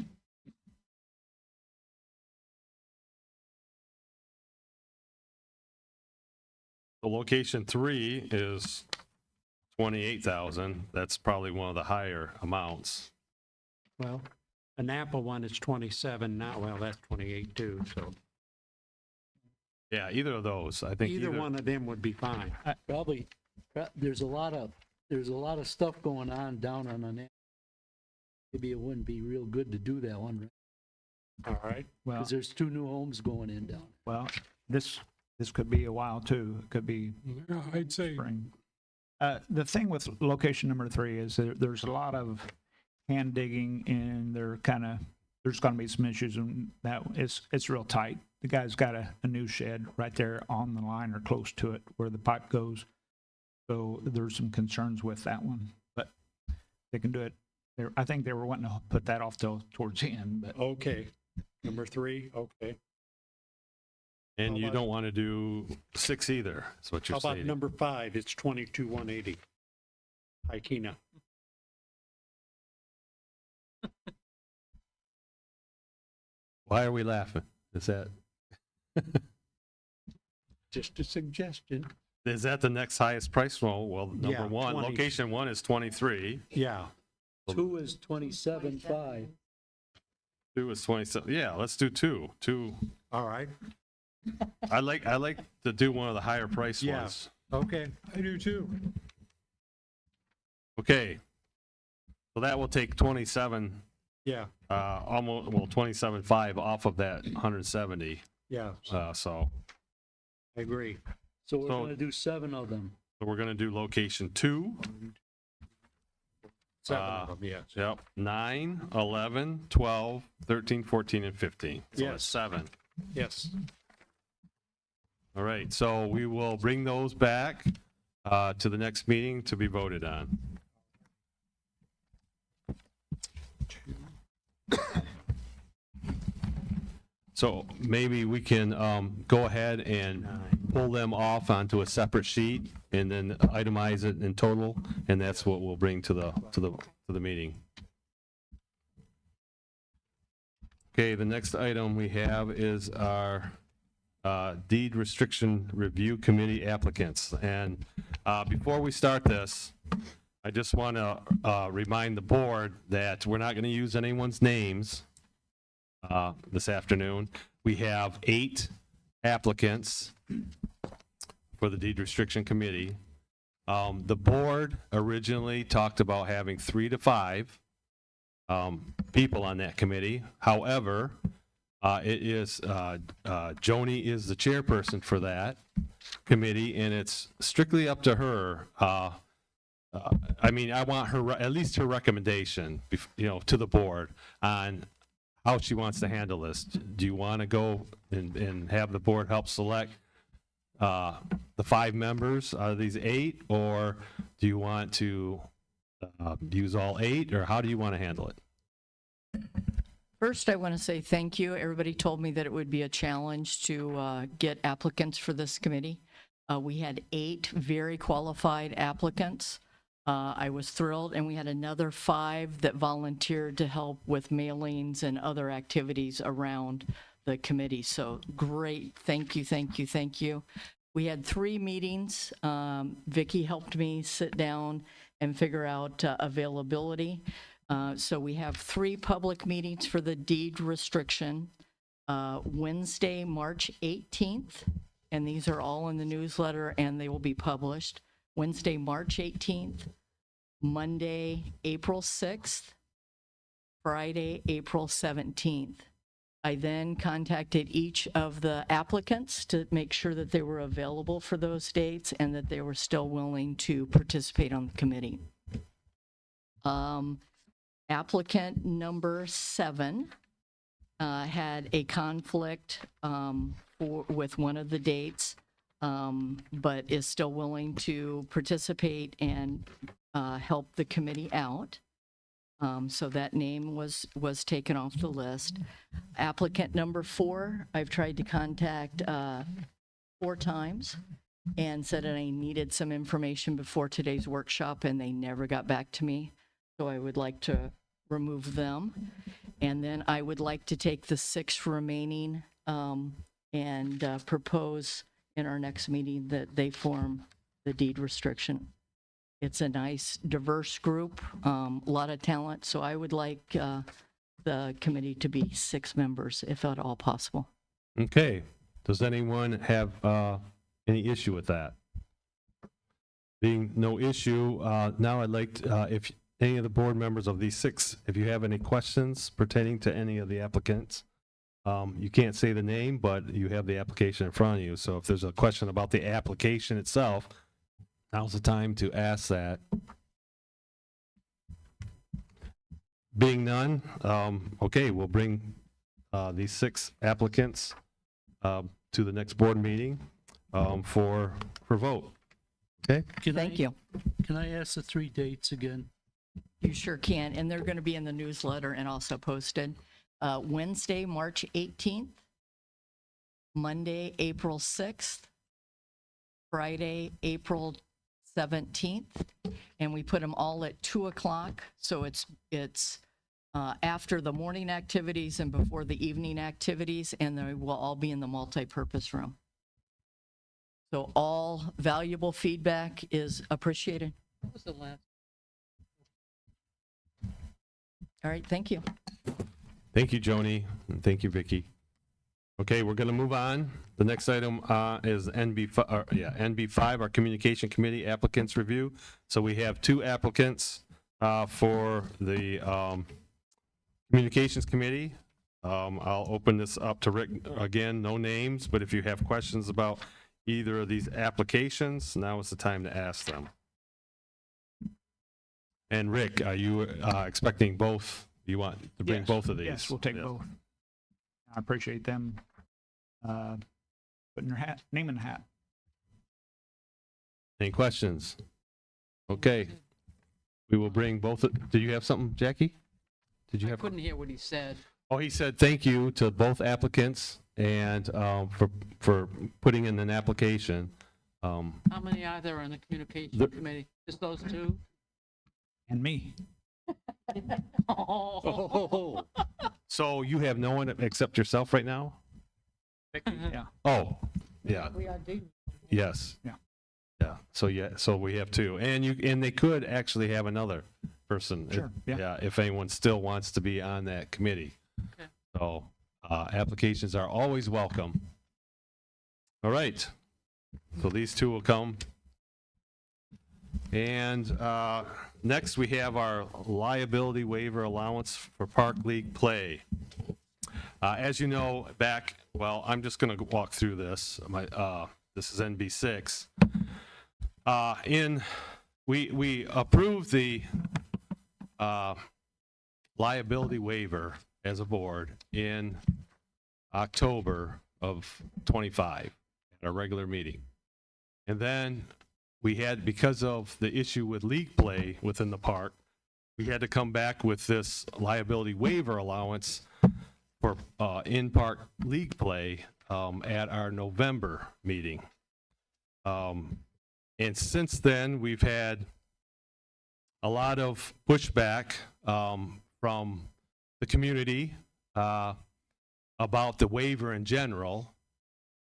A: The location 3 is 28,000. That's probably one of the higher amounts.
F: Well, a Napa one is 27 now. Well, that's 28 too, so
A: Yeah, either of those. I think
F: either one of them would be fine.
G: Probably, there's a lot of stuff going on down on the net. Maybe it wouldn't be real good to do that one, right?
F: All right.
I: Well,
G: Because there's 2 new homes going in down.
I: well, this could be a while too. It could be
C: Yeah, I'd say,
I: spring. The thing with location number 3 is there's a lot of hand digging, and there's going to be some issues, and that it's real tight. The guy's got a new shed right there on the line or close to it where the pipe goes. So there's some concerns with that one, but they can do it. I think they were wanting to put that off towards the end, but
F: Okay. Number 3, okay.
A: And
F: How
A: you
F: about-
A: don't want to do 6 either, is what
F: How
A: you're
F: about
A: stating.
F: number 5? It's 22,180. Ikena.
A: Why are we laughing? Is that
F: Just a suggestion.
A: the next highest price? Well, number
F: Yeah,
A: 1,
F: 20.
A: location 1 is 23.
F: Yeah.
G: 2 is 27.5.
A: 2 is 27. Yeah, let's do 2. 2.
F: All right.
A: I like to do one of the higher price
F: Yeah.
A: ones.
F: Okay.
C: I do too.
A: Okay. So that will take 27,
F: Yeah.
A: almost, well, 27.5 off of that 170.
F: Yeah.
A: So
F: I agree.
G: So we're
A: So-
G: going to do 7 of them.
A: we're going to do location 2.
F: 7 of them, yes.
A: Yep. 9, 11, 12, 13, 14, and 15. So
F: Yes.
A: it's 7.
F: Yes.
A: All right. So we will bring those back to the next meeting to be voted on. So maybe we can go ahead and pull them off onto a separate sheet and then itemize it in total, and that's what we'll bring to the meeting. Okay, the next item we have is our deed restriction review committee applicants. And before we start this, I just want to remind the board that we're not going to use anyone's names this afternoon. We have 8 applicants for the deed restriction committee. The board originally talked about having 3 to 5 people on that committee. However, it is Joni is the chairperson for that committee, and it's strictly up to her. I mean, I want her, at least her recommendation, to the board on how she wants to handle this. Do you want to go and have the board help select the 5 members out of these 8, or do you want to use all 8, or how do you want to handle it?
H: First, I want to say thank you. Everybody told me that it would be a challenge to get applicants for this committee. We had 8 very qualified applicants. I was thrilled, and we had another 5 that volunteered to help with mailings and other activities around the committee. So great, thank you, thank you, thank you. We had 3 meetings. Vicki helped me sit down and figure out availability. So we have 3 public meetings for the deed restriction. Wednesday, March 18th, and these are all in the newsletter and they will be published. Wednesday, March 18th, Monday, April 6th, Friday, April 17th. I then contacted each of the applicants to make sure that they were available for those dates and that they were still willing to participate on the committee. Applicant number 7 had a conflict with one of the dates, but is still willing to participate and help the committee out. So that name was taken off the list. Applicant number 4, I've tried to contact 4 times and said that I needed some information before today's workshop, and they never got back to me. So I would like to remove them. And then I would like to take the 6 remaining and propose in our next meeting that they form the deed restriction. It's a nice, diverse group, a lot of talent, so I would like the committee to be 6 members, if at all possible.
A: Okay. Does anyone have any issue with that? Being no issue, now I'd like to, if any of the board members of these 6, if you have any questions pertaining to any of the applicants, you can't say the name, but you have the application in front of you. So if there's a question about the application itself, now's the time to ask that. Being none, okay, we'll bring these 6 applicants to the next board meeting for vote. Okay?
H: Thank you.
G: Can I ask the 3 dates again?
H: You sure can, and they're going to be in the newsletter and also posted. Wednesday, March 18th, Monday, April 6th, Friday, April 17th, and we put them all at 2 o'clock, so it's after the morning activities and before the evening activities, and they will all be in the multi-purpose room. So all valuable feedback is appreciated.
E: What was the last?
H: All right, thank you.
A: Thank you, Joni, and thank you, Vicki. Okay, we're going to move on. The next item is NB5, our Communication Committee Applicants Review. So we have 2 applicants for the Communications Committee. I'll open this up to Rick again, no names, but if you have questions about either of these applications, now is the time to ask them. And Rick, are you expecting both? You want to bring
I: Yes.
A: both of these?
I: Yes, we'll take both. I appreciate them putting their name in the hat.
A: Any questions? Okay. We will bring both. Do you have something, Jackie? Did you
E: I
A: have?
E: couldn't hear what he said.
A: Oh, he said thank you to both applicants and for putting in an application.
E: How many are there on the communication
A: There-
E: committee? Just those two?
I: And me.
E: Oh.
A: So you have no one except yourself right now?
I: Yeah.
A: Oh, yeah,
E: We are deep.
A: yes.
I: Yeah.
A: Yeah, so we have two. And they could actually have another person.
I: Sure, yeah.
A: If anyone still wants to be on that committee.
E: Okay.
A: So, applications are always welcome. All right. So these two will come. And next, we have our liability waiver allowance for Park League play. As you know, I'm just going to walk through this. This is NB6. We approved the liability waiver as a board in October of 25 at our regular meeting. And then we had, because of the issue with league play within the park, we had to come back with this liability waiver allowance for in-park league play at our November meeting. And since then, we've had a lot of pushback from the community about the waiver in general.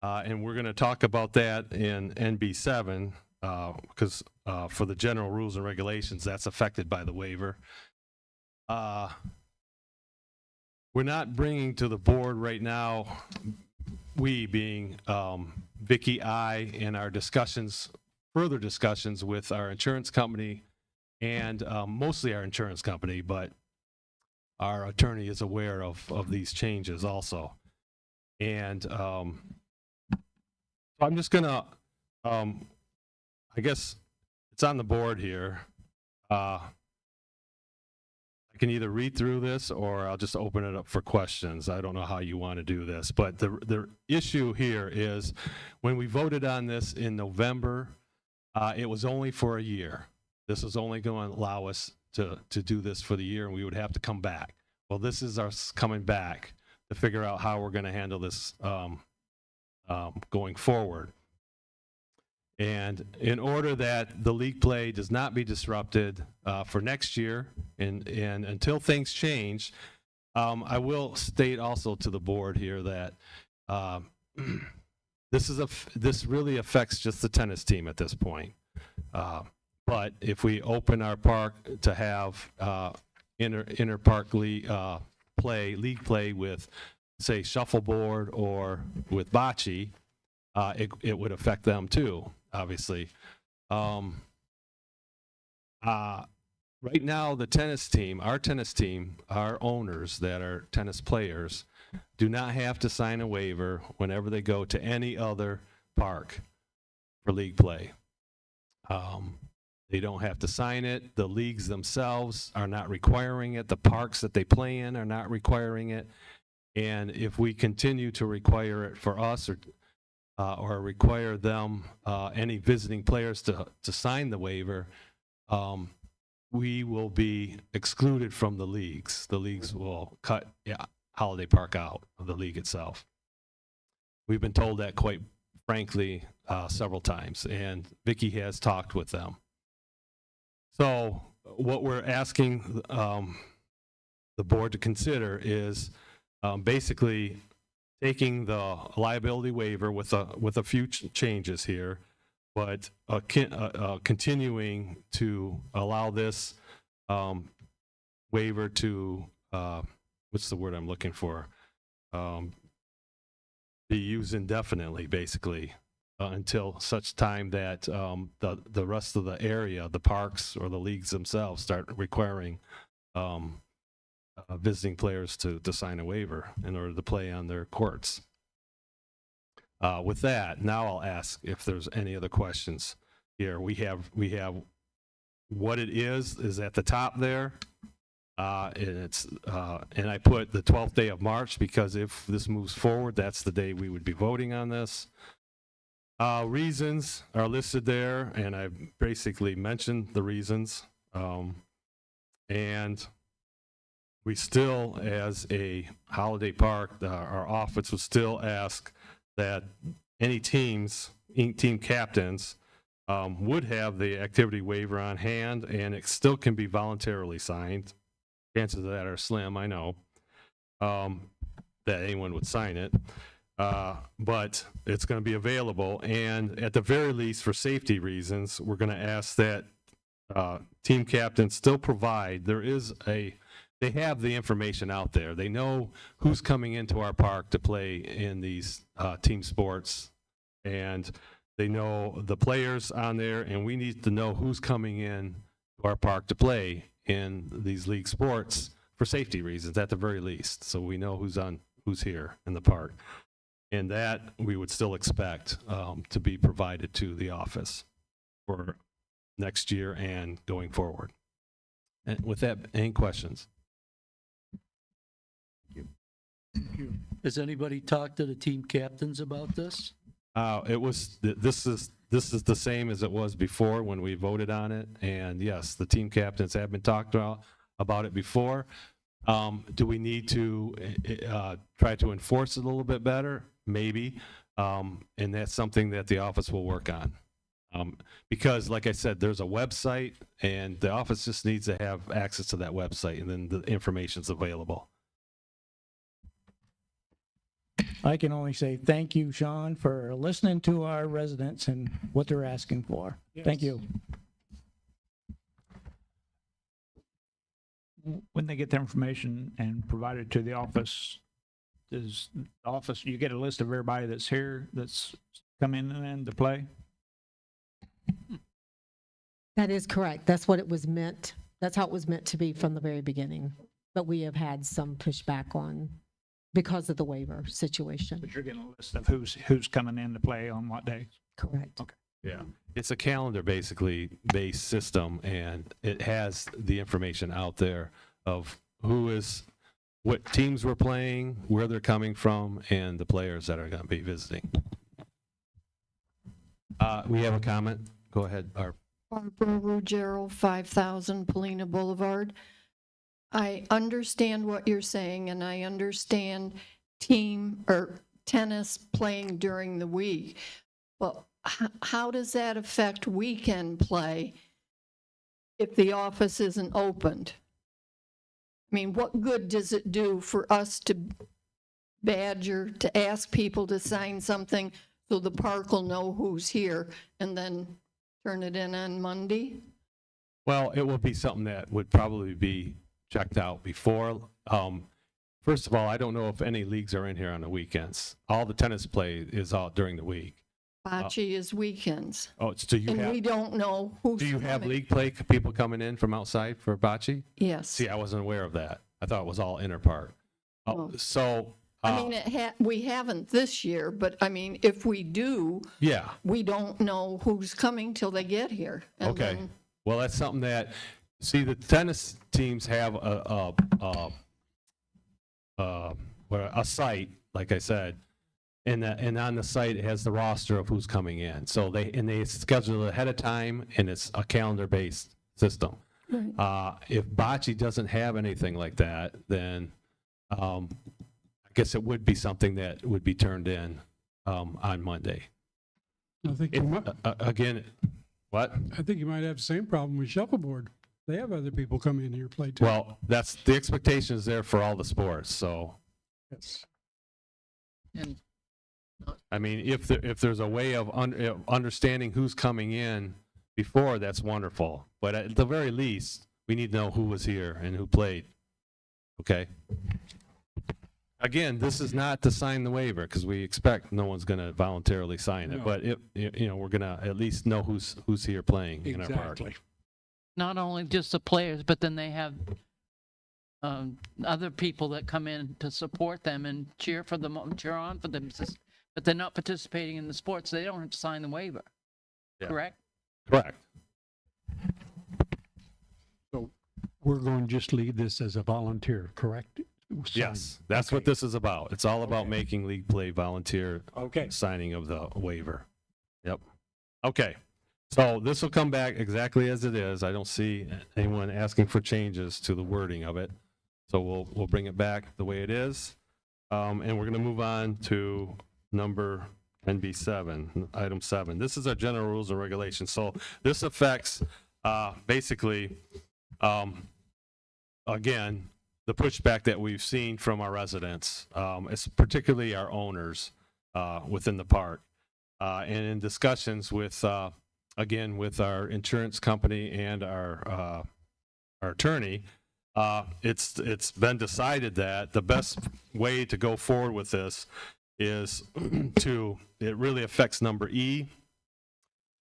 A: And we're going to talk about that in NB7 because for the general rules and regulations, that's affected by the waiver. We're not bringing to the board right now, we being Vicky, I, in our discussions, further discussions with our insurance company and mostly our insurance company, but our attorney is aware of these changes also. And I'm just gonna, I guess it's on the board here. I can either read through this or I'll just open it up for questions. I don't know how you want to do this, but the issue here is when we voted on this in November, it was only for a year. This is only going to allow us to do this for the year, and we would have to come back. Well, this is us coming back to figure out how we're going to handle this going forward. And in order that the league play does not be disrupted for next year and until things change, I will state also to the board here that this really affects just the tennis team at this point. But if we open our park to have inter-park league play with, say, shuffleboard or with bocce, it would affect them too, obviously. Right now, the tennis team, our owners that are tennis players, do not have to sign a waiver whenever they go to any other park for league play. They don't have to sign it. The leagues themselves are not requiring it. The parks that they play in are not requiring it. And if we continue to require it for us or require them, any visiting players to sign the waiver, we will be excluded from the leagues. The leagues will cut Holiday Park out of the league itself. We've been told that quite frankly several times, and Vicky has talked with them. So what we're asking the board to consider is basically taking the liability waiver with a few changes here, but continuing to allow this waiver to, what's the word I'm looking for? Be used indefinitely, basically, until such time that the rest of the area, the parks or the leagues themselves, start requiring visiting players to sign a waiver in order to play on their courts. With that, now I'll ask if there's any other questions here. We have what it is at the top there. And it's and I put the 12th day of March because if this moves forward, that's the day we would be voting on this. Reasons are listed there, and I basically mentioned the reasons. And we still, as a holiday park, our office would still ask that any teams, team captains, would have the activity waiver on hand, and it still can be voluntarily signed. Chances of that are slim, I know, that anyone would sign it. But it's going to be available, and at the very least, for safety reasons, we're going to ask that team captains still provide, they have the information out there. They know who's coming into our park to play in these team sports, and they know the players on there, and we need to know who's coming in to our park to play in these league sports for safety reasons, at the very least. So we know who's here in the park. And that we would still expect to be provided to the office for next year and going forward. And with that, any questions?
G: Has anybody talked to the team captains about this?
A: This is the same as it was before when we voted on it. And yes, the team captains have been talked about it before. Do we need to try to enforce it a little bit better? Maybe. And that's something that the office will work on. Because like I said, there's a website, and the office just needs to have access to that website, and then the information's available.
J: I can only say thank you, Sean, for listening to our residents and what they're asking for. Thank you.
I: When they get the information and provide it to the office, does the office, you get a list of everybody that's here that's come in to play?
D: That is correct. That's what it was meant. That's how it was meant to be from the very beginning. But we have had some pushback on because of the waiver situation.
I: But you're getting a list of who's coming in to play on what day?
D: Correct.
I: Okay.
A: Yeah, it's a calendar basically based system, and it has the information out there of what teams we're playing, where they're coming from, and the players that are going to be visiting. We have a comment. Go ahead.
K: Barbara Ruggiero, 5000 Polina Boulevard. I understand what you're saying, and I understand team or tennis playing during the week, but how does that affect weekend play if the office isn't opened? I mean, what good does it do for us to badger, to ask people to sign something so the park will know who's here and then turn it in on Monday?
A: Well, it will be something that would probably be checked out before. First of all, I don't know if any leagues are in here on the weekends. All the tennis play is out during the week.
K: Bocce is weekends.
A: Oh, so you
K: And
A: have,
K: we don't know who's
A: do you have
K: coming.
A: league play, people coming in from outside for bocce?
K: Yes.
A: See, I wasn't aware of that. I thought it was all inner park.
K: Oh.
A: So,
K: I mean, we haven't this year, but I mean, if we do,
A: yeah,
K: we don't know who's coming till they get here. And
A: okay.
K: then-
A: Well, that's something that, see, the tennis teams have a site, like I said, and on the site it has the roster of who's coming in. So they schedule it ahead of time, and it's a calendar-based system.
K: Right.
A: If bocce doesn't have anything like that, then I guess it would be something that would be turned in on Monday.
C: I think you might,
A: Again, what?
C: I think you might have the same problem with shuffleboard. They have other people come in here play too.
A: Well, that's the expectation is there for all the sports. So,
C: Yes.
E: And
A: I mean, if there's a way of understanding who's coming in before, that's wonderful. But at the very least, we need to know who was here and who played. Okay. Again, this is not to sign the waiver because we expect no one's going to voluntarily sign it.
C: No.
A: But we're going to at least know who's here playing in our park.
C: Exactly.
E: not only just the players, but then they have other people that come in to support them and cheer for them, cheer on for them, but they're not participating in the sports. They don't have to sign the waiver.
A: Yeah.
E: Correct?
A: Correct.
F: So we're going to just leave this as a volunteer, correct?
A: Yes, that's what this is about. It's all about
F: Okay.
A: making league play volunteer
F: Okay.
A: signing of the waiver. Yep. Okay. So this will come back exactly as it is. I don't see anyone asking for changes to the wording of it. So we'll bring it back the way it is. And we're going to move on to number NB7, item 7. This is our general rules and regulations. So this affects basically, again, the pushback that we've seen from our residents, it's particularly our owners within the park. And in discussions with, again, with our insurance company and our attorney, it's been decided that the best way to go forward with this is it really affects number E.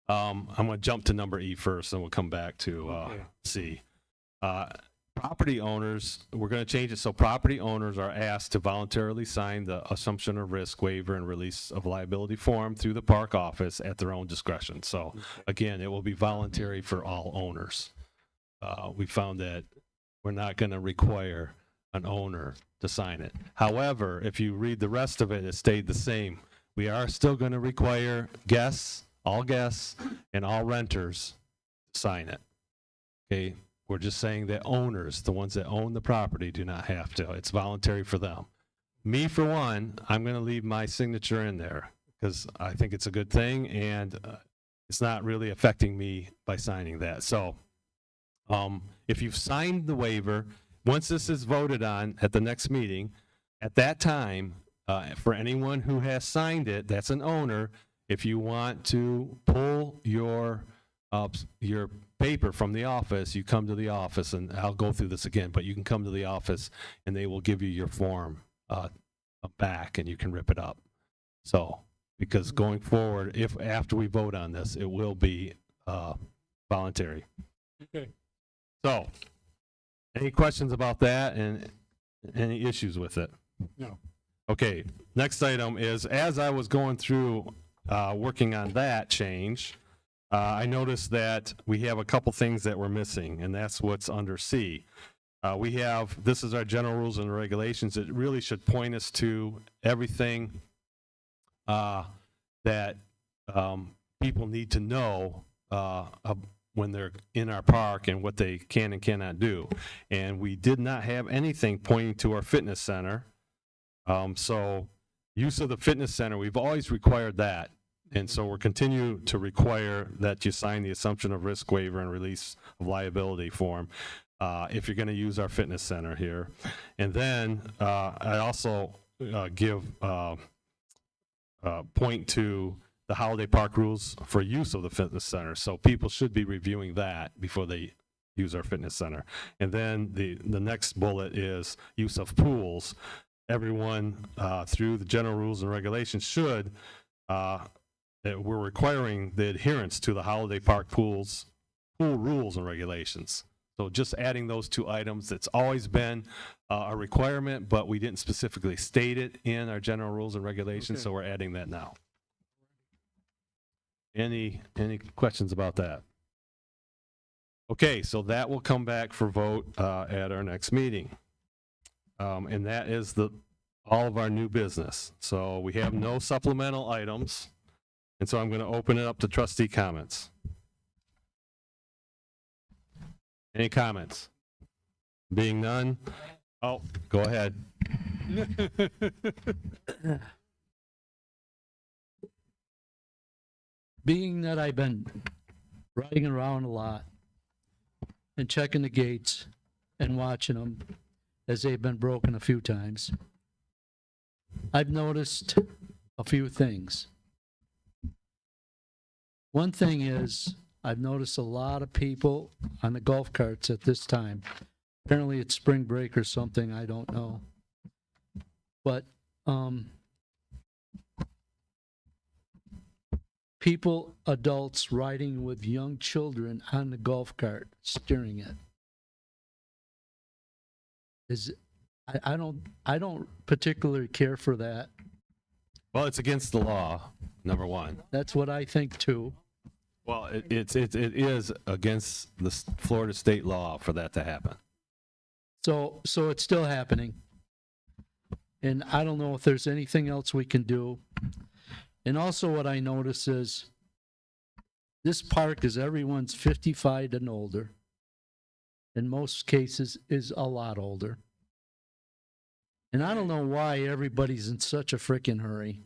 A: I'm going to jump to number E first, and we'll come back to C. Property owners, we're going to change it so property owners are asked to voluntarily sign the assumption of risk waiver and release of liability form through the park office at their own discretion. So again, it will be voluntary for all owners. We found that we're not going to require an owner to sign it. However, if you read the rest of it, it stayed the same. We are still going to require guests, and all renters to sign it. Okay? We're just saying that owners, the ones that own the property, do not have to. It's voluntary for them. Me, for one, I'm going to leave my signature in there because I think it's a good thing, and it's not really affecting me by signing that. So if you've signed the waiver, once this is voted on at the next meeting, at that time, for anyone who has signed it, that's an owner, if you want to pull your paper from the office, you come to the office, and I'll go through this again, but you can come to the office and they will give you your form back and you can rip it up. So, because going forward, if after we vote on this, it will be voluntary.
C: Okay.
A: So, any questions about that and any issues with it?
C: No.
A: Okay, next item is, as I was going through working on that change, I noticed that we have a couple things that we're missing, and that's what's under C. This is our general rules and regulations. It really should point us to everything that people need to know when they're in our park and what they can and cannot do. And we did not have anything pointing to our fitness center. So use of the fitness center, we've always required that. And so we're continue to require that you sign the assumption of risk waiver and release of liability form if you're going to use our fitness center here. And then I also point to the holiday park rules for use of the fitness center. So people should be reviewing that before they use our fitness center. And then the next bullet is use of pools. Everyone through the general rules and regulations should we're requiring the adherence to the holiday park pool rules and regulations. So just adding those two items, it's always been a requirement, but we didn't specifically state it in our general rules and regulations, so we're adding that now. Any questions about that? Okay, so that will come back for vote at our next meeting. And that is all of our new business. So we have no supplemental items. And so I'm going to open it up to trustee comments. Any comments? Being none? Oh, go ahead.
G: Being that I've been riding around a lot and checking the gates and watching them as they've been broken a few times, I've noticed a few things. One thing is, I've noticed a lot of people on the golf carts at this time. Apparently it's spring break or something, I don't know. But people, adults riding with young children on the golf cart, steering it. I don't particularly care for that.
A: Well, it's against the law, number one.
G: That's what I think too.
A: Well, it is against the Florida state law for that to happen.
G: So it's still happening. And I don't know if there's anything else we can do. And also what I notice is this park is everyone's 55 and older. In most cases is a lot older. And I don't know why everybody's in such a frickin' hurry.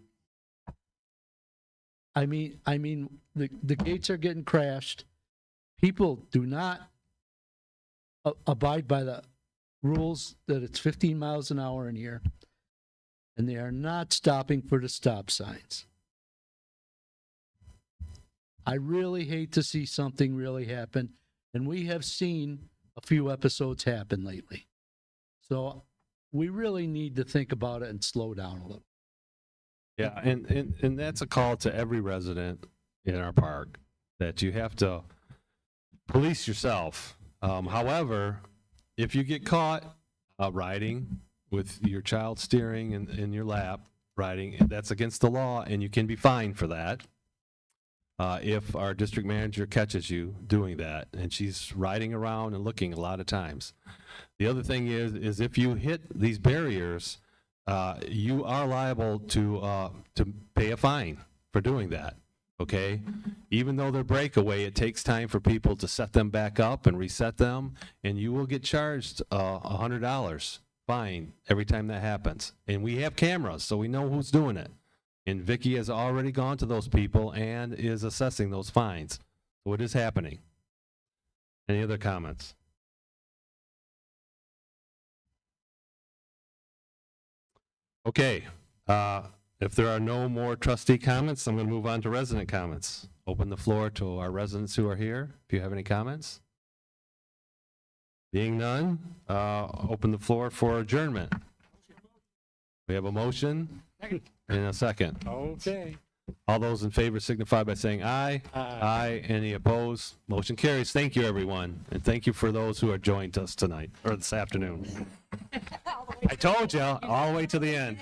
G: I mean, the gates are getting crashed. People do not abide by the rules that it's 15 miles an hour in here. And they are not stopping for the stop signs. I really hate to see something really happen. And we have seen a few episodes happen lately. So we really need to think about it and slow down a little.
A: Yeah, and that's a call to every resident in our park, that you have to police yourself. However, if you get caught riding with your child steering in your lap, riding, that's against the law, and you can be fined for that. If our district manager catches you doing that, and she's riding around and looking a lot of times. The other thing is if you hit these barriers, you are liable to pay a fine for doing that, okay? Even though they're breakaway, it takes time for people to set them back up and reset them, and you will get charged $100 fine every time that happens. And we have cameras, so we know who's doing it. And Vicky has already gone to those people and is assessing those fines. So it is happening. Any other comments? Okay, if there are no more trustee comments, I'm going to move on to resident comments. Open the floor to our residents who are here, if you have any comments. Being none, open the floor for adjournment. We have a motion and a second.
F: Okay.
A: All those in favor signify by saying aye. Aye. Any opposed? Motion carries. Thank you, everyone. And thank you for those who are joined us tonight, or this afternoon. I told you, all the way to the end.